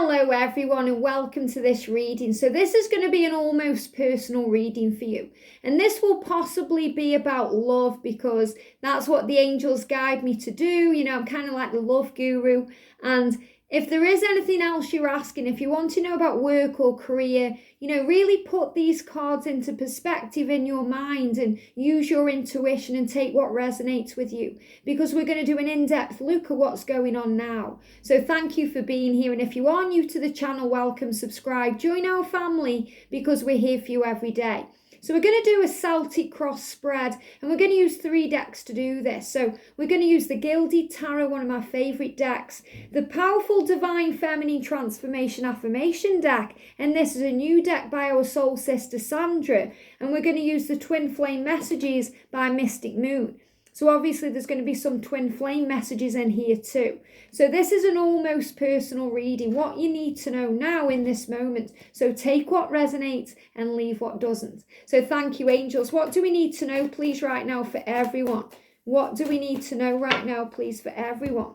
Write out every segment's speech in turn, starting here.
Hello everyone and welcome to this reading. So this is going to be an almost personal reading for you. And this will possibly be about love because that's what the angels guide me to do. You know, I'm kind of like the love guru. And if there is anything else you're asking, if you want to know about work or career, you know, really put these cards into perspective in your mind and use your intuition and take what resonates with you, because we're going to do an in-depth look at what's going on now. So thank you for being here. And if you are new to the channel, welcome, subscribe, join our family because we're here for you every day. So we're going to do a Celtic cross spread and we're going to use 3 decks to do this. So we're going to use the Gilded Tarot, one of my favourite decks, the powerful Divine Feminine Transformation Affirmation deck, and this is a new deck by our soul sister Sandra, and we're going to use the Twin Flame Messages by Mystic Moon. So obviously there's going to be some twin flame messages in here too. So this is an almost personal reading, what you need to know now in this moment. So take what resonates and leave what doesn't. So thank you, angels. What do we need to know, please, right now for everyone? What do we need to know right now, please, for everyone?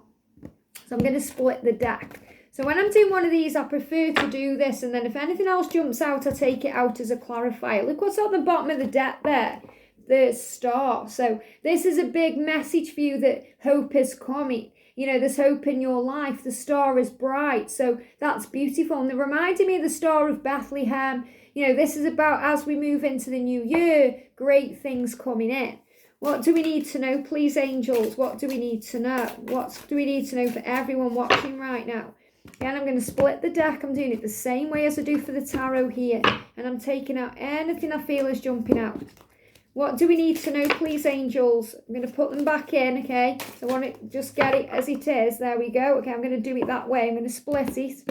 So I'm going to split the deck. So when I'm doing one of these, I prefer to do this, and then if anything else jumps out, I take it out as a clarifier. Look what's on the bottom of the deck there. The star. So this is a big message for you that hope is coming. You know, there's hope in your life. The star is bright. So that's beautiful. And they're reminding me of the Star of Bethlehem. You know, this is about as we move into the new year, great things coming in. What do we need to know, please, angels? What do we need to know? What do we need to know for everyone watching right now? Again, I'm going to split the deck. I'm doing it the same way as I do for the tarot here. And I'm taking out anything I feel is jumping out. What do we need to know, please, angels? I'm going to put them back in, okay? So I want to just get it as it is. There we go. Okay, I'm going to do it that way. I'm going to split it.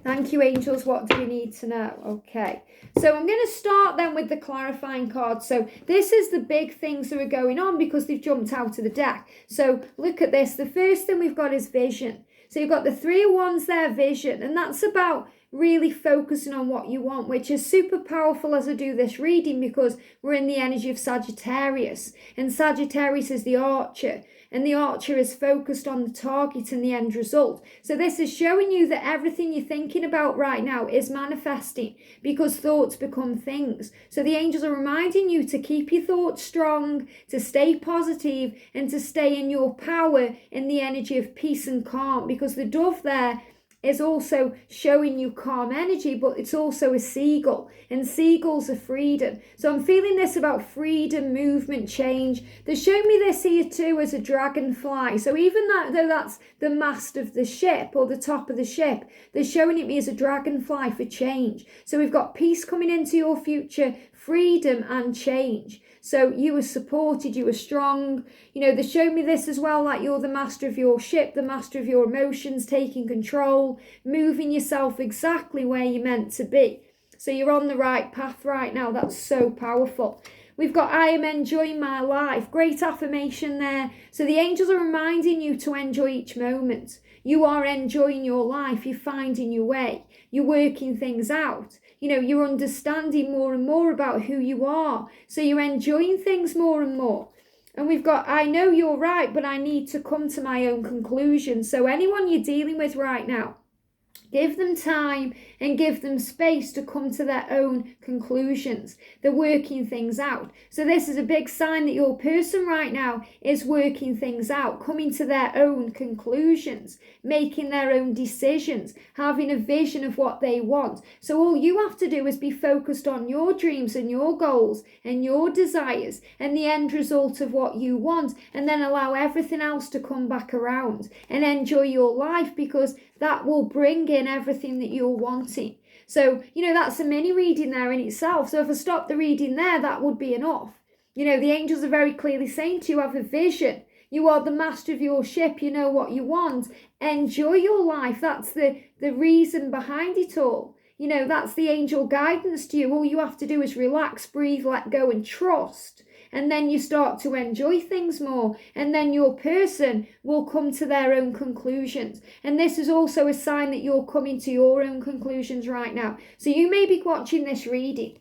Thank you, angels. What do we need to know? Okay. So I'm going to start then with the clarifying card. So this is the big things that are going on because they've jumped out of the deck. So look at this. The first thing we've got is vision. So you've got the 3 of Wands there, vision. And that's about really focusing on what you want, which is super powerful as I do this reading because we're in the energy of Sagittarius, and Sagittarius is the archer, and the archer is focused on the target and the end result. So this is showing you that everything you're thinking about right now is manifesting because thoughts become things. So the angels are reminding you to keep your thoughts strong, to stay positive, and to stay in your power in the energy of peace and calm, because the dove there is also showing you calm energy, but it's also a seagull, and seagulls are freedom. So I'm feeling this about freedom, movement, change. They're showing me this here too as a dragonfly. So even though that's the mast of the ship or the top of the ship, they're showing it me as a dragonfly for change. So we've got peace coming into your future, freedom and change. So you are supported, you are strong. You know, they show me this as well, like you're the master of your ship, the master of your emotions, taking control, moving yourself exactly where you're meant to be. So you're on the right path right now. That's so powerful. We've got I am enjoying my life. Great affirmation there. So the angels are reminding you to enjoy each moment. You are enjoying your life. You're finding your way. You're working things out. You know, you're understanding more and more about who you are. So you're enjoying things more and more. And we've got, I know you're right, but I need to come to my own conclusion. So anyone you're dealing with right now, give them time and give them space to come to their own conclusions. They're working things out. So this is a big sign that your person right now is working things out, coming to their own conclusions, making their own decisions, having a vision of what they want. So all you have to do is be focused on your dreams and your goals and your desires and the end result of what you want, and then allow everything else to come back around and enjoy your life, because that will bring in everything that you're wanting. So, you know, that's a mini reading there in itself. So if I stop the reading there, that would be enough. You know, the angels are very clearly saying to you, have a vision. You are the master of your ship. You know what you want. Enjoy your life. That's the reason behind it all. You know, that's the angel guidance to you. All you have to do is relax, breathe, let go and trust. And then you start to enjoy things more, and then your person will come to their own conclusions. And this is also a sign that you're coming to your own conclusions right now. So you may be watching this reading,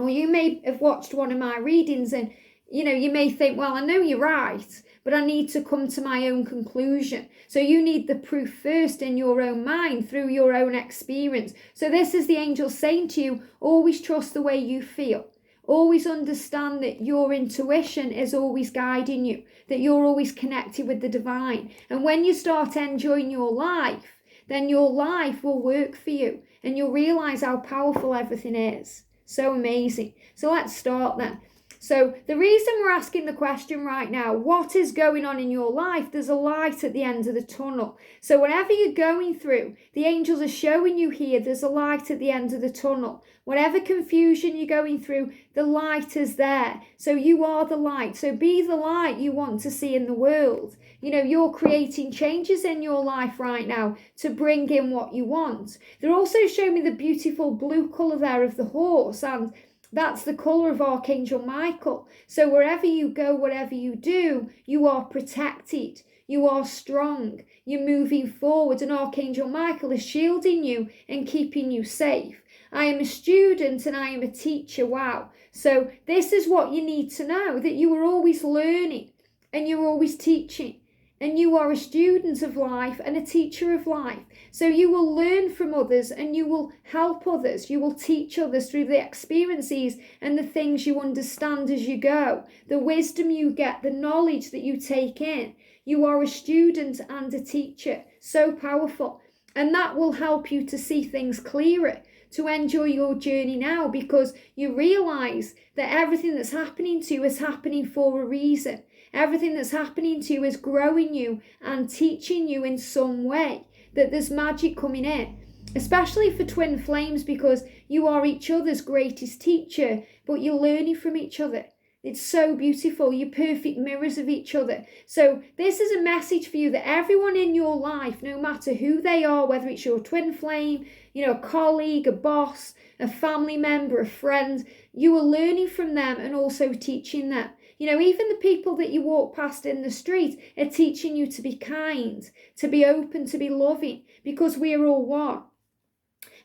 or you may have watched one of my readings, and you may think, well, I know you're right, but I need to come to my own conclusion. So you need the proof first in your own mind through your own experience. So this is the angel saying to you, always trust the way you feel. Always understand that your intuition is always guiding you, that you're always connected with the divine. And when you start enjoying your life, then your life will work for you and you'll realize how powerful everything is. So amazing. So let's start then. So the reason we're asking the question right now, what is going on in your life? There's a light at the end of the tunnel. So whatever you're going through, the angels are showing you here, there's a light at the end of the tunnel. Whatever confusion you're going through, the light is there. So you are the light. So be the light you want to see in the world. You're creating changes in your life right now to bring in what you want. They're also showing me the beautiful blue colour there of the horse, and that's the colour of Archangel Michael. So wherever you go, whatever you do, you are protected. You are strong. You're moving forward. And Archangel Michael is shielding you and keeping you safe. I am a student and I am a teacher. Wow. So this is what you need to know, that you are always learning and you're always teaching. And you are a student of life and a teacher of life. So you will learn from others and you will help others. You will teach others through the experiences and the things you understand as you go. The wisdom you get, the knowledge that you take in. You are a student and a teacher. So powerful. And that will help you to see things clearer, to enjoy your journey now, because you realize that everything that's happening to you is happening for a reason. Everything that's happening to you is growing you and teaching you in some way, that there's magic coming in, especially for twin flames, because you are each other's greatest teacher, but you're learning from each other. It's so beautiful. You're perfect mirrors of each other. So this is a message for you, that everyone in your life, no matter who they are, whether it's your twin flame, a colleague, a boss, a family member, a friend, you are learning from them and also teaching them. Even the people that you walk past in the street are teaching you to be kind, to be open, to be loving, because we are all one.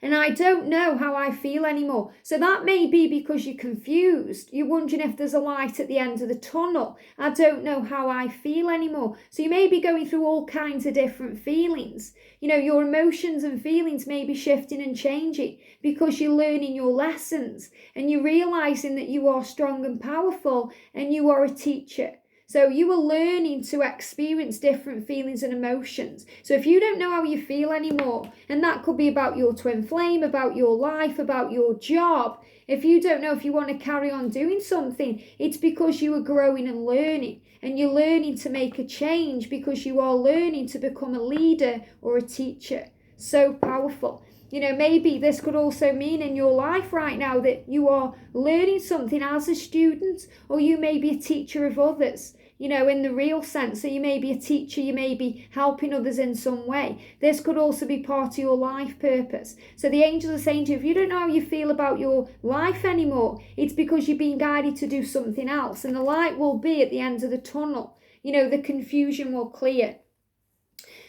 And I don't know how I feel anymore. So that may be because you're confused. You're wondering if there's a light at the end of the tunnel. I don't know how I feel anymore. So you may be going through all kinds of different feelings. Your emotions and feelings may be shifting and changing because you're learning your lessons and you're realizing that you are strong and powerful and you are a teacher. So you are learning to experience different feelings and emotions. So if you don't know how you feel anymore, and that could be about your twin flame, about your life, about your job, if you don't know if you want to carry on doing something, it's because you are growing and learning. And you're learning to make a change because you are learning to become a leader or a teacher. So powerful. Maybe this could also mean in your life right now that you are learning something as a student, or you may be a teacher of others, in the real sense. So you may be a teacher, you may be helping others in some way. This could also be part of your life purpose. So the angels are saying to you, if you don't know how you feel about your life anymore, it's because you've been guided to do something else. And the light will be at the end of the tunnel. The confusion will clear.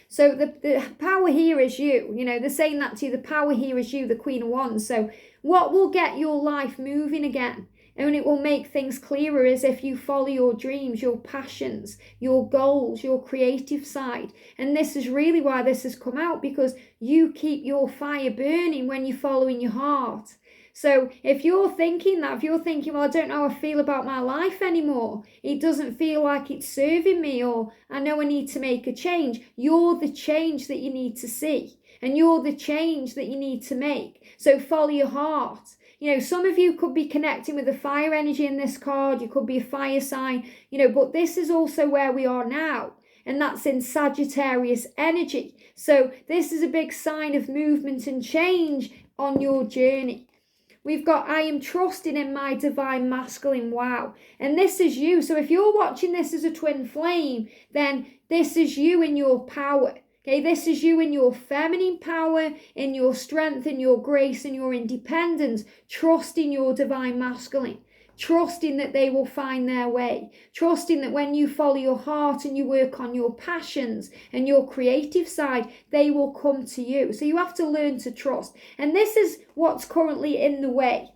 So the power here is you. They're saying that to you. The power here is you, the Queen of Wands. So what will get your life moving again? And it will make things clearer is if you follow your dreams, your passions, your goals, your creative side. And this is really why this has come out, because you keep your fire burning when you're following your heart. So if you're thinking, well, I don't know how I feel about my life anymore, it doesn't feel like it's serving me, or I know I need to make a change, you're the change that you need to see. And you're the change that you need to make. So follow your heart. Some of you could be connecting with the fire energy in this card. You could be a fire sign, but this is also where we are now. And that's in Sagittarius energy. So this is a big sign of movement and change on your journey. We've got, I am trusting in my divine masculine. Wow. And this is you. So if you're watching this as a twin flame, then this is you in your power. Okay, this is you in your feminine power, in your strength, in your grace, in your independence, trusting your divine masculine, trusting that they will find their way, trusting that when you follow your heart and you work on your passions and your creative side, they will come to you. So you have to learn to trust. And this is what's currently in the way.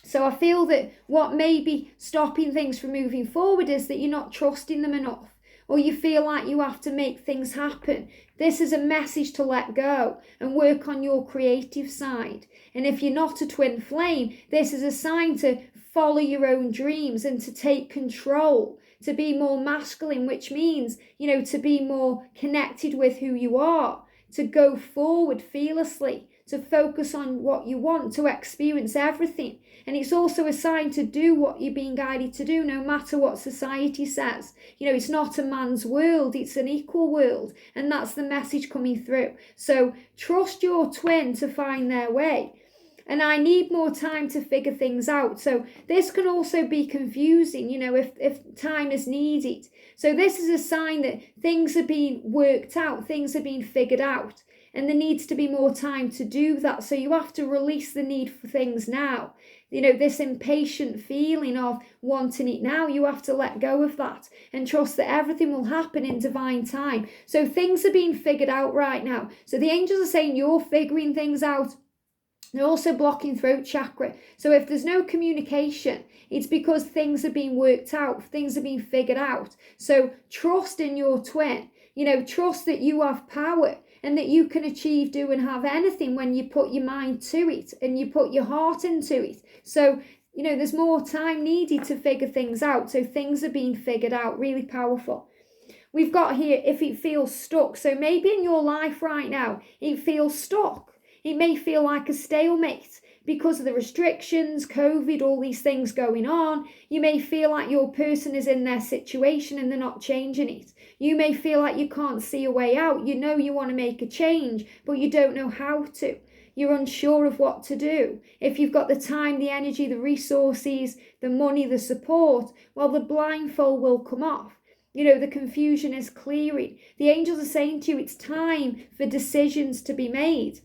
So I feel that what may be stopping things from moving forward is that you're not trusting them enough, or you feel like you have to make things happen. This is a message to let go and work on your creative side. And if you're not a twin flame, this is a sign to follow your own dreams and to take control, to be more masculine, which means, to be more connected with who you are, to go forward fearlessly, to focus on what you want, to experience everything. And it's also a sign to do what you're being guided to do, no matter what society says. It's not a man's world, it's an equal world. And that's the message coming through. So trust your twin to find their way. And I need more time to figure things out. So this can also be confusing, if time is needed. So this is a sign that things are being worked out, things are being figured out. And there needs to be more time to do that. So you have to release the need for things now. This impatient feeling of wanting it now, you have to let go of that and trust that everything will happen in divine time. So things are being figured out right now. So the angels are saying you're figuring things out. They're also blocking throat chakra. So if there's no communication, it's because things are being worked out, things are being figured out. So trust in your twin. Trust that you have power and that you can achieve, do and have anything when you put your mind to it and you put your heart into it. So, there's more time needed to figure things out. So things are being figured out, really powerful. We've got here, if it feels stuck. So maybe in your life right now, it feels stuck. It may feel like a stalemate because of the restrictions, COVID, all these things going on. You may feel like your person is in their situation and they're not changing it. You may feel like you can't see a way out. You want to make a change, but you don't know how to. You're unsure of what to do. If you've got the time, the energy, the resources, the money, the support, well, the blindfold will come off. The confusion is clearing. The angels are saying to you, it's time for decisions to be made.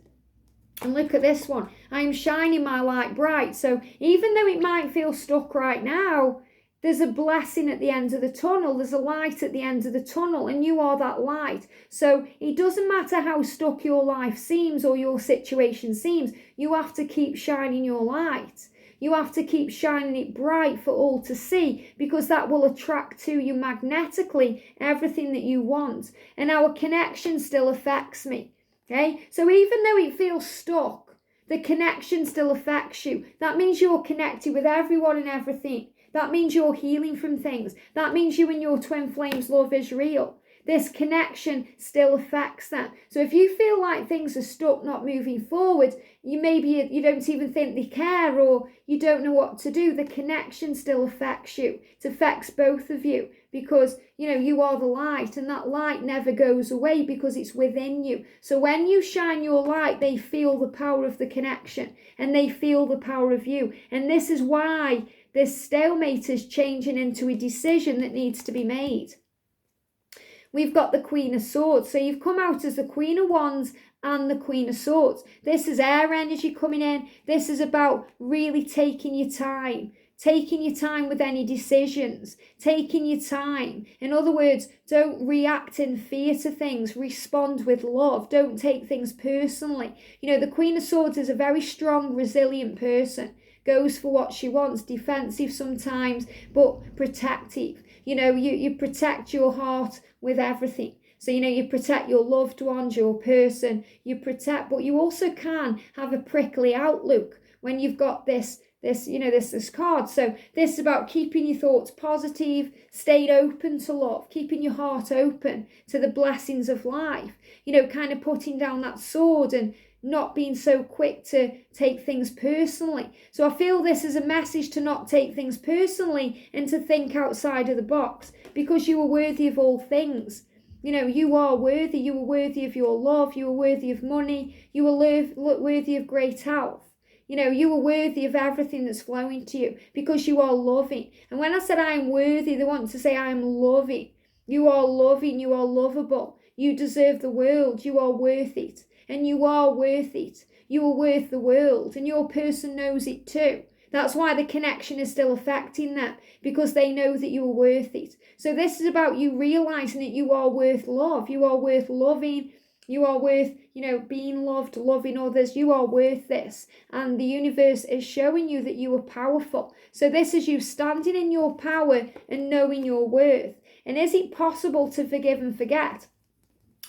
And look at this one. I am shining my light bright. So even though it might feel stuck right now, there's a blessing at the end of the tunnel. There's a light at the end of the tunnel, and you are that light. So it doesn't matter how stuck your life seems or your situation seems. You have to keep shining your light. You have to keep shining it bright for all to see, because that will attract to you magnetically everything that you want. And our connection still affects me. Okay, so even though it feels stuck, the connection still affects you. That means you're connected with everyone and everything. That means you're healing from things. That means you and your twin flames love is real. This connection still affects that. So if you feel like things are stuck, not moving forward, you don't even think they care, or you don't know what to do, the connection still affects you. It affects both of you, because you are the light, and that light never goes away because it's within you. So when you shine your light, they feel the power of the connection and they feel the power of you. And this is why this stalemate is changing into a decision that needs to be made. We've got the Queen of Swords. So you've come out as the Queen of Wands and the Queen of Swords. This is air energy coming in. This is about really taking your time with any decisions, taking your time. In other words, don't react in fear to things, respond with love. Don't take things personally. The Queen of Swords is a very strong, resilient person. Goes for what she wants, defensive sometimes, but protective. You protect your heart with everything. So, you protect your loved ones, your person, but you also can have a prickly outlook when you've got this card. So this is about keeping your thoughts positive, staying open to love, keeping your heart open to the blessings of life, kind of putting down that sword and not being so quick to take things personally. So I feel this is a message to not take things personally and to think outside of the box, because you are worthy of all things. You are worthy. You are worthy of your love. You are worthy of money. You are worthy of great health. You are worthy of everything that's flowing to you, because you are loving. And when I said I am worthy, they want to say I am loving. You are loving. You are lovable. You deserve the world. You are worth it. And you are worth it. You are worth the world. And your person knows it too. That's why the connection is still affecting them, because they know that you are worth it. So this is about you realizing that you are worth love. You are worth loving. You are worth, being loved, loving others. You are worth this. And the universe is showing you that you are powerful. So this is you standing in your power and knowing your worth. And is it possible to forgive and forget?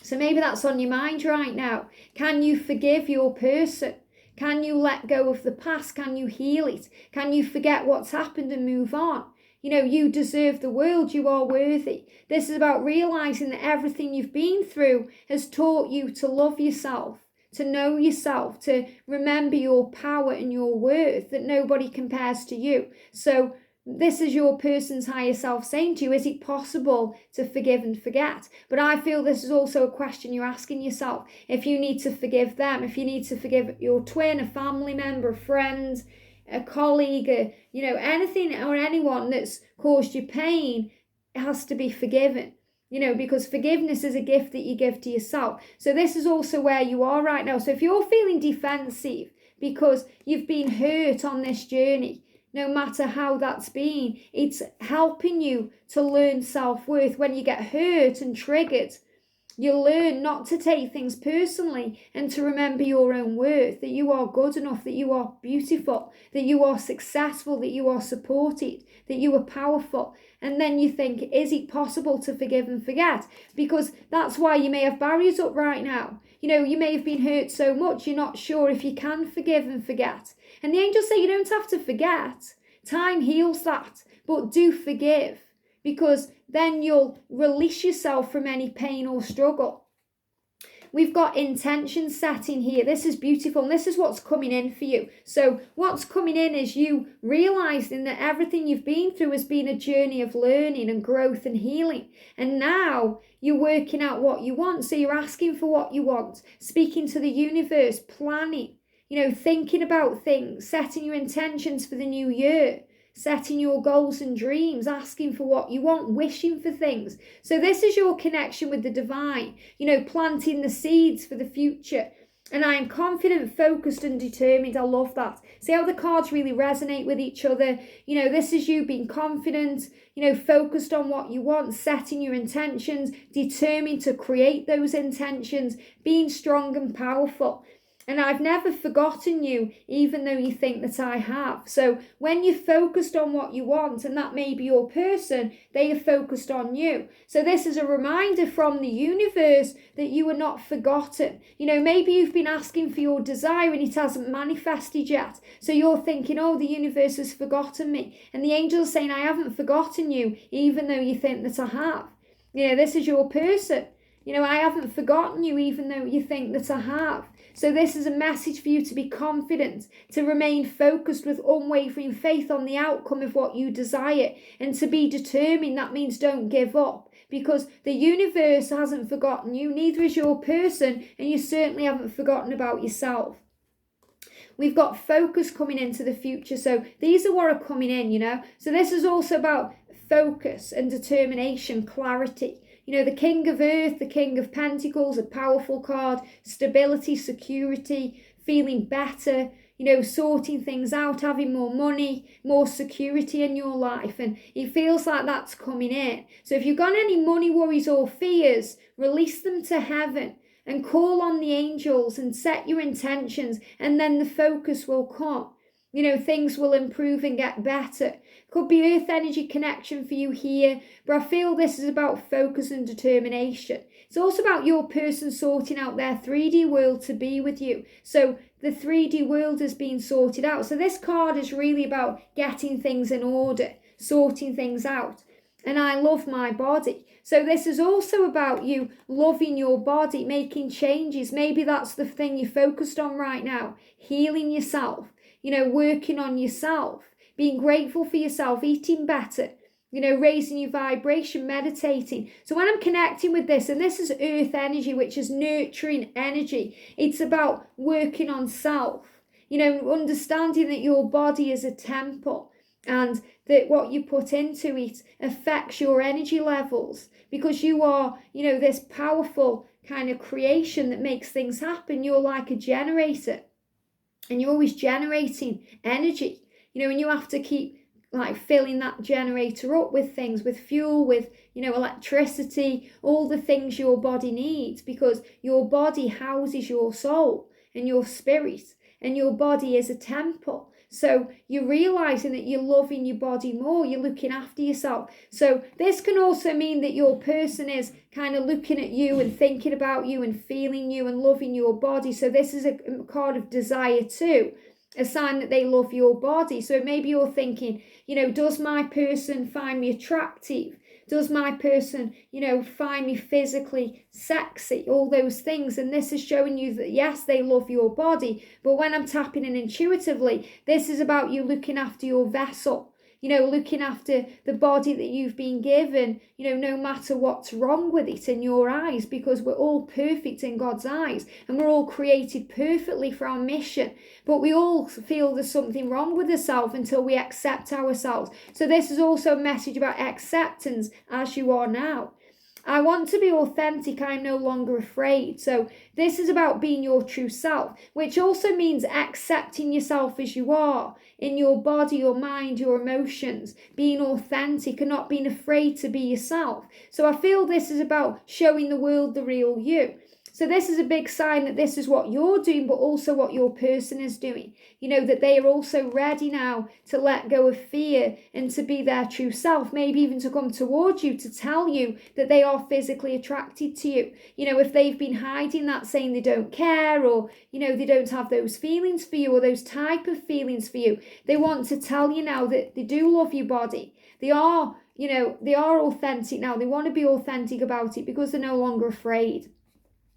So maybe that's on your mind right now. Can you forgive your person? Can you let go of the past? Can you heal it? Can you forget what's happened and move on? You deserve the world. You are worthy. This is about realizing that everything you've been through has taught you to love yourself, to know yourself, to remember your power and your worth, that nobody compares to you. So this is your person's higher self saying to you, is it possible to forgive and forget? But I feel this is also a question you're asking yourself. If you need to forgive them, if you need to forgive your twin, a family member, a friend, a colleague, anything or anyone that's caused you pain, it has to be forgiven. Because forgiveness is a gift that you give to yourself. So this is also where you are right now. So if you're feeling defensive because you've been hurt on this journey, no matter how that's been, it's helping you to learn self-worth. When you get hurt and triggered, you learn not to take things personally and to remember your own worth, that you are good enough, that you are beautiful, that you are successful, that you are supported, that you are powerful. And then you think, is it possible to forgive and forget? Because that's why you may have barriers up right now. You may have been hurt so much, you're not sure if you can forgive and forget. And the angels say you don't have to forget. Time heals that, but do forgive, because then you'll release yourself from any pain or struggle. We've got intention setting here. This is beautiful, and this is what's coming in for you. So what's coming in is you realizing that everything you've been through has been a journey of learning and growth and healing. And now you're working out what you want. So you're asking for what you want, speaking to the universe, planning, thinking about things, setting your intentions for the new year, setting your goals and dreams, asking for what you want, wishing for things. So this is your connection with the divine, planting the seeds for the future. And I am confident, focused and determined. I love that. See how the cards really resonate with each other. This is you being confident, focused on what you want, setting your intentions, determined to create those intentions, being strong and powerful. And I've never forgotten you, even though you think that I have. So when you're focused on what you want, and that may be your person, they are focused on you. So this is a reminder from the universe that you are not forgotten. Maybe you've been asking for your desire and it hasn't manifested yet. So you're thinking, oh, the universe has forgotten me. And the angels are saying, I haven't forgotten you, even though you think that I have. This is your person. I haven't forgotten you, even though you think that I have. So this is a message for you to be confident, to remain focused with unwavering faith on the outcome of what you desire, and to be determined. That means don't give up, because the universe hasn't forgotten you, neither is your person, and you certainly haven't forgotten about yourself. We've got focus coming into the future. So these are what are coming in, So this is also about focus and determination, clarity. The King of Earth, the King of Pentacles, a powerful card, stability, security, feeling better, sorting things out, having more money, more security in your life. And it feels like that's coming in. So if you've got any money worries or fears, release them to heaven and call on the angels and set your intentions, and then the focus will come. Things will improve and get better. Could be earth energy connection for you here, but I feel this is about focus and determination. It's also about your person sorting out their 3D world to be with you. So the 3D world is being sorted out. So this card is really about getting things in order, sorting things out. And I love my body. So this is also about you loving your body, making changes. Maybe that's the thing you're focused on right now. Healing yourself, working on yourself, being grateful for yourself, eating better, raising your vibration, meditating. So when I'm connecting with this, and this is earth energy, which is nurturing energy, it's about working on self, understanding that your body is a temple, and that what you put into it affects your energy levels, because you are, this powerful kind of creation that makes things happen. You're like a generator, and you're always generating energy, and you have to keep like filling that generator up with things, with fuel, with, electricity, all the things your body needs, because your body houses your soul and your spirit, and your body is a temple. So you're realizing that you're loving your body more, you're looking after yourself. So this can also mean that your person is kind of looking at you and thinking about you and feeling you and loving your body. So this is a card of desire too, a sign that they love your body. So maybe you're thinking, does my person find me attractive? Does my person, find me physically sexy? All those things. And this is showing you that, yes, they love your body. But when I'm tapping in intuitively, this is about you looking after your vessel. Looking after the body that you've been given, no matter what's wrong with it in your eyes, because we're all perfect in God's eyes and we're all created perfectly for our mission. But we all feel there's something wrong with ourselves until we accept ourselves. So this is also a message about acceptance as you are now. I want to be authentic. I'm no longer afraid. So this is about being your true self, which also means accepting yourself as you are, in your body, your mind, your emotions, being authentic and not being afraid to be yourself. So I feel this is about showing the world the real you. So this is a big sign that this is what you're doing, but also what your person is doing. That they are also ready now to let go of fear and to be their true self, maybe even to come towards you to tell you that they are physically attracted to you. If they've been hiding that, saying they don't care, or, they don't have those feelings for you or those type of feelings for you, they want to tell you now that they do love your body. They are, they are authentic now. They want to be authentic about it because they're no longer afraid.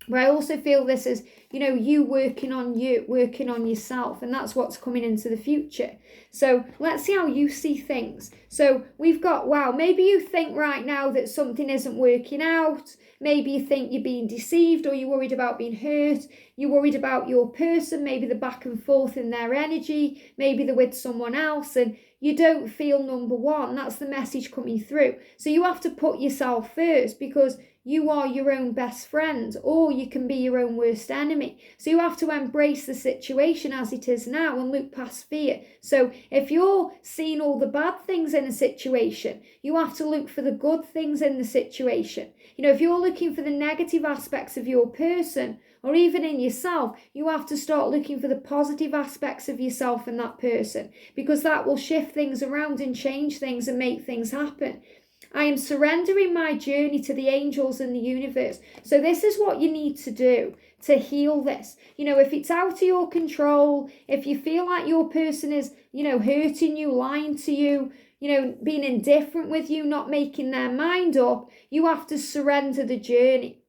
But I also feel this is, you working on yourself, and that's what's coming into the future. So let's see how you see things. So we've got, wow, maybe you think right now that something isn't working out. Maybe you think you're being deceived, or you're worried about being hurt. You're worried about your person, maybe the back and forth in their energy. Maybe they're with someone else and you don't feel number one. That's the message coming through. So you have to put yourself first, because you are your own best friend, or you can be your own worst enemy. So you have to embrace the situation as it is now and look past fear. So if you're seeing all the bad things in a situation, you have to look for the good things in the situation. If you're looking for the negative aspects of your person, or even in yourself, you have to start looking for the positive aspects of yourself and that person, because that will shift things around and change things and make things happen. I am surrendering my journey to the angels and the universe. So this is what you need to do to heal this. If it's out of your control, if you feel like your person is, hurting you, lying to you, being indifferent with you, not making their mind up, you have to surrender the journey.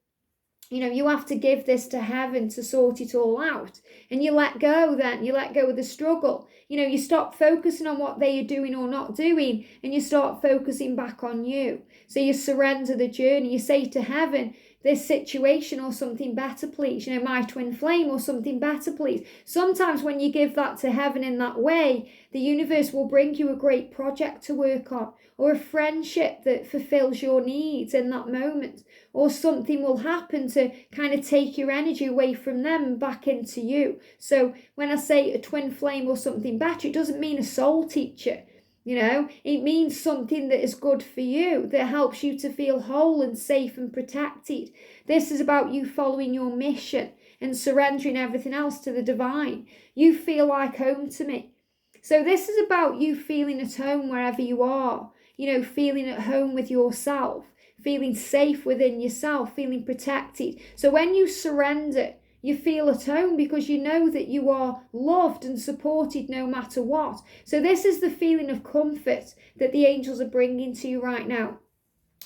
You have to give this to heaven to sort it all out. And you let go then. You let go of the struggle. You stop focusing on what they are doing or not doing, and you start focusing back on you. So you surrender the journey. You say to heaven, this situation or something better, please. My twin flame or something better, please. Sometimes when you give that to heaven in that way, the universe will bring you a great project to work on, or a friendship that fulfills your needs in that moment, or something will happen to kind of take your energy away from them and back into you. So when I say a twin flame or something better, it doesn't mean a soul teacher. It means something that is good for you, that helps you to feel whole and safe and protected. This is about you following your mission and surrendering everything else to the divine. You feel like home to me. So this is about you feeling at home wherever you are, feeling at home with yourself, feeling safe within yourself, feeling protected. So when you surrender, you feel at home because you know that you are loved and supported no matter what. So this is the feeling of comfort that the angels are bringing to you right now,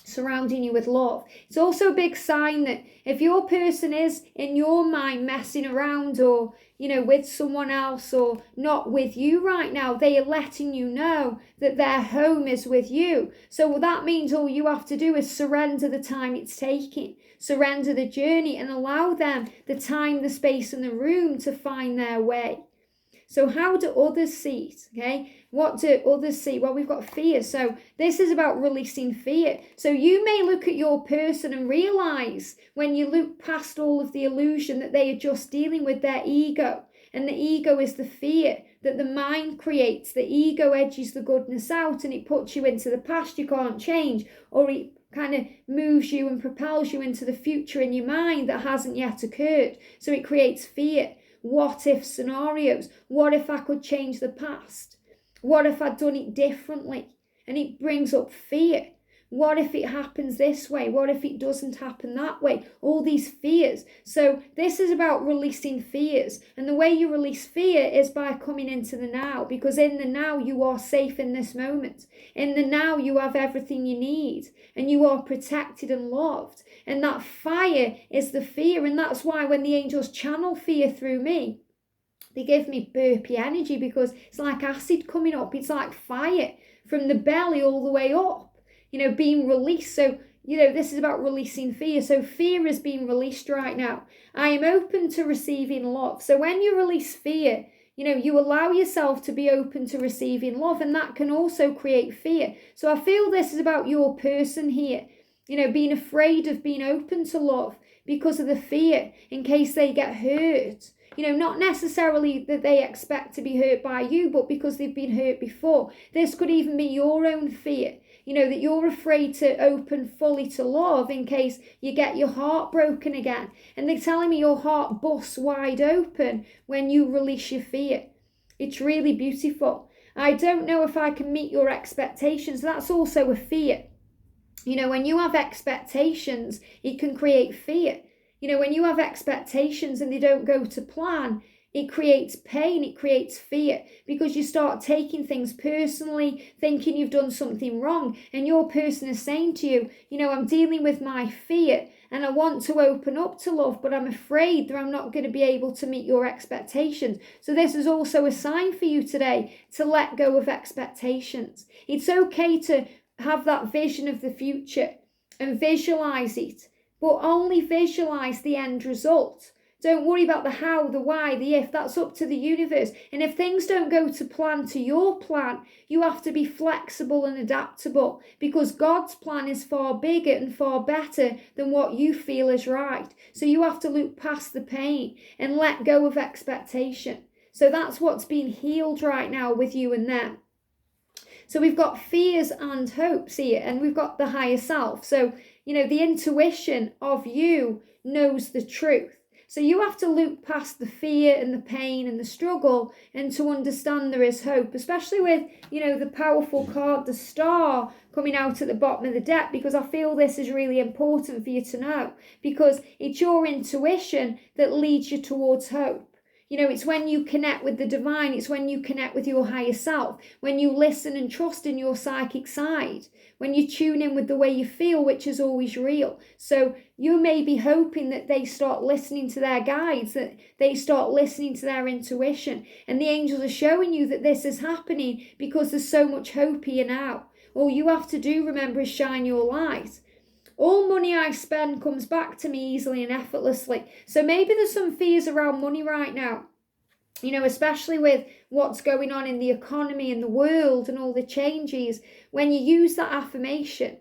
surrounding you with love. It's also a big sign that if your person is in your mind messing around, or with someone else, or not with you right now, they are letting you know that their home is with you. So that means all you have to do is surrender the time it's taking, surrender the journey, and allow them the time, the space, and the room to find their way. So how do others see it? Okay, what do others see? Well, we've got fear. So this is about releasing fear. So you may look at your person and realize, when you look past all of the illusion, that they are just dealing with their ego. And the ego is the fear that the mind creates. The ego edges the goodness out and it puts you into the past you can't change, or it kind of moves you and propels you into the future in your mind that hasn't yet occurred. So it creates fear. What if scenarios? What if I could change the past? What if I'd done it differently? And it brings up fear. What if it happens this way? What if it doesn't happen that way? All these fears. So this is about releasing fears. And the way you release fear is by coming into the now, because in the now you are safe in this moment. In the now you have everything you need and you are protected and loved. And that fire is the fear. And that's why when the angels channel fear through me, they give me burpy energy, because it's like acid coming up. It's like fire from the belly all the way up, being released. So, this is about releasing fear. So fear is being released right now. I am open to receiving love. So when you release fear, you allow yourself to be open to receiving love, and that can also create fear. So I feel this is about your person here, being afraid of being open to love because of the fear in case they get hurt. Not necessarily that they expect to be hurt by you, but because they've been hurt before. This could even be your own fear, that you're afraid to open fully to love in case you get your heart broken again. And they're telling me your heart busts wide open when you release your fear. It's really beautiful. I don't know if I can meet your expectations. That's also a fear. When you have expectations, it can create fear. When you have expectations and they don't go to plan, it creates pain, it creates fear, because you start taking things personally, thinking you've done something wrong, and your person is saying to you, I'm dealing with my fear and I want to open up to love, but I'm afraid that I'm not going to be able to meet your expectations. So this is also a sign for you today to let go of expectations. It's okay to have that vision of the future and visualize it, but only visualize the end result. Don't worry about the how, the why, the if. That's up to the universe. And if things don't go to plan, to your plan, you have to be flexible and adaptable, because God's plan is far bigger and far better than what you feel is right. So you have to look past the pain and let go of expectation. So that's what's being healed right now with you and them. So we've got fears and hopes here, and we've got the higher self. So, the intuition of you knows the truth. So you have to look past the fear and the pain and the struggle and to understand there is hope, especially with, the powerful card, the star, coming out at the bottom of the deck, because I feel this is really important for you to know, because it's your intuition that leads you towards hope. It's when you connect with the divine, it's when you connect with your higher self, when you listen and trust in your psychic side, when you tune in with the way you feel, which is always real. So you may be hoping that they start listening to their guides, that they start listening to their intuition. And the angels are showing you that this is happening because there's so much hope here now. All you have to do, remember, is shine your light. All money I spend comes back to me easily and effortlessly. So maybe there's some fears around money right now, especially with what's going on in the economy and the world and all the changes. When you use that affirmation,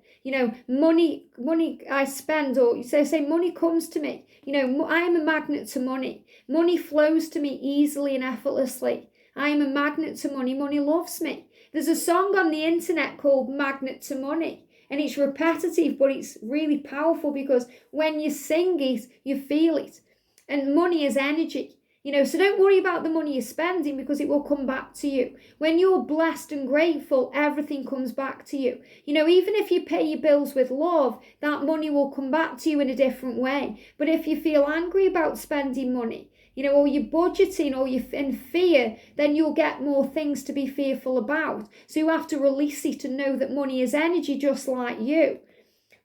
money I spend, or say money comes to me. I am a magnet to money. Money flows to me easily and effortlessly. I am a magnet to money. Money loves me. There's a song on the internet called Magnet to Money. And it's repetitive, but it's really powerful, because when you sing it, you feel it. And money is energy, so don't worry about the money you're spending, because it will come back to you. When you're blessed and grateful, everything comes back to you. Even if you pay your bills with love, that money will come back to you in a different way. But if you feel angry about spending money, or you're budgeting, or you're in fear, then you'll get more things to be fearful about. So you have to release it and know that money is energy just like you.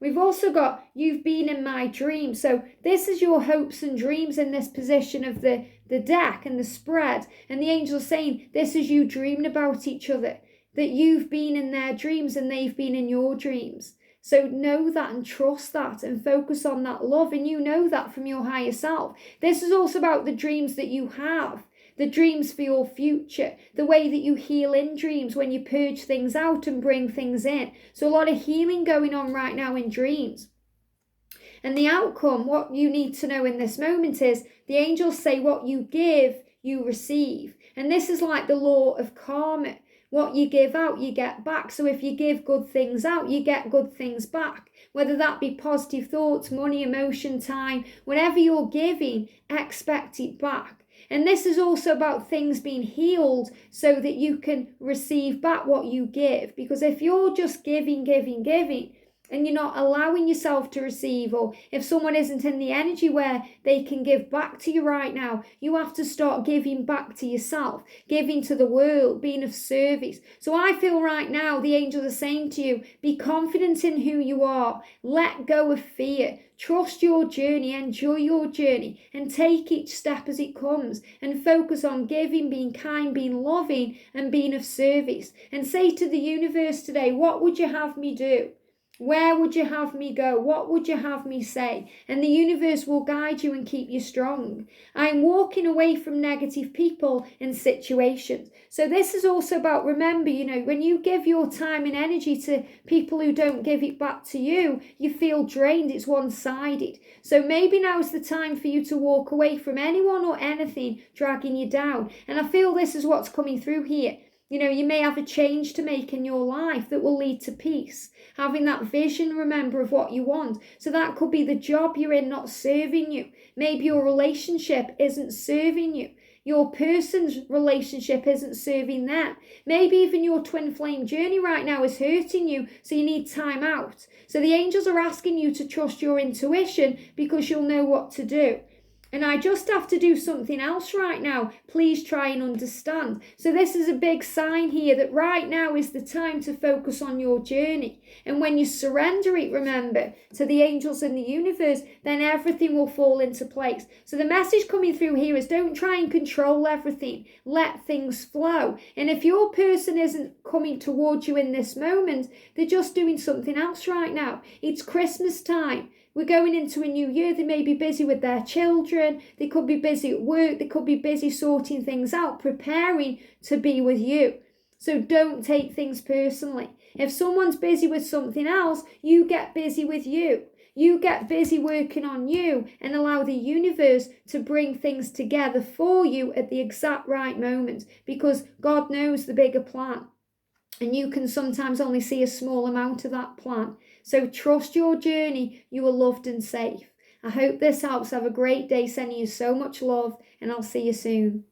We've also got, you've been in my dreams. So this is your hopes and dreams in this position of the deck and the spread. And the angels are saying, this is you dreaming about each other, that you've been in their dreams and they've been in your dreams. So know that and trust that and focus on that love, and you know that from your higher self. This is also about the dreams that you have, the dreams for your future, the way that you heal in dreams when you purge things out and bring things in. So a lot of healing going on right now in dreams. And the outcome, what you need to know in this moment is, the angels say what you give, you receive. And this is like the law of karma. What you give out, you get back. So if you give good things out, you get good things back. Whether that be positive thoughts, money, emotion, time, whatever you're giving, expect it back. And this is also about things being healed so that you can receive back what you give. Because if you're just giving, and you're not allowing yourself to receive, or if someone isn't in the energy where they can give back to you right now, you have to start giving back to yourself, giving to the world, being of service. So I feel right now the angels are saying to you, be confident in who you are, let go of fear, trust your journey, enjoy your journey, and take each step as it comes, and focus on giving, being kind, being loving, and being of service. And say to the universe today, what would you have me do? Where would you have me go? What would you have me say? And the universe will guide you and keep you strong. I'm walking away from negative people and situations. So this is also about, remember, when you give your time and energy to people who don't give it back to you, you feel drained. It's one-sided. So maybe now is the time for you to walk away from anyone or anything dragging you down. And I feel this is what's coming through here. You may have a change to make in your life that will lead to peace. Having that vision, remember, of what you want. So that could be the job you're in not serving you. Maybe your relationship isn't serving you. Your person's relationship isn't serving them. Maybe even your twin flame journey right now is hurting you, so you need time out. So the angels are asking you to trust your intuition because you'll know what to do. And I just have to do something else right now. Please try and understand. So this is a big sign here that right now is the time to focus on your journey. And when you surrender it, remember, to the angels and the universe, then everything will fall into place. So the message coming through here is don't try and control everything. Let things flow. And if your person isn't coming towards you in this moment, they're just doing something else right now. It's Christmas time. We're going into a new year. They may be busy with their children. They could be busy at work. They could be busy sorting things out, preparing to be with you. So don't take things personally. If someone's busy with something else, you get busy with you. You get busy working on you and allow the universe to bring things together for you at the exact right moment, because God knows the bigger plan. And you can sometimes only see a small amount of that plan. So trust your journey. You are loved and safe. I hope this helps. Have a great day. Sending you so much love, and I'll see you soon.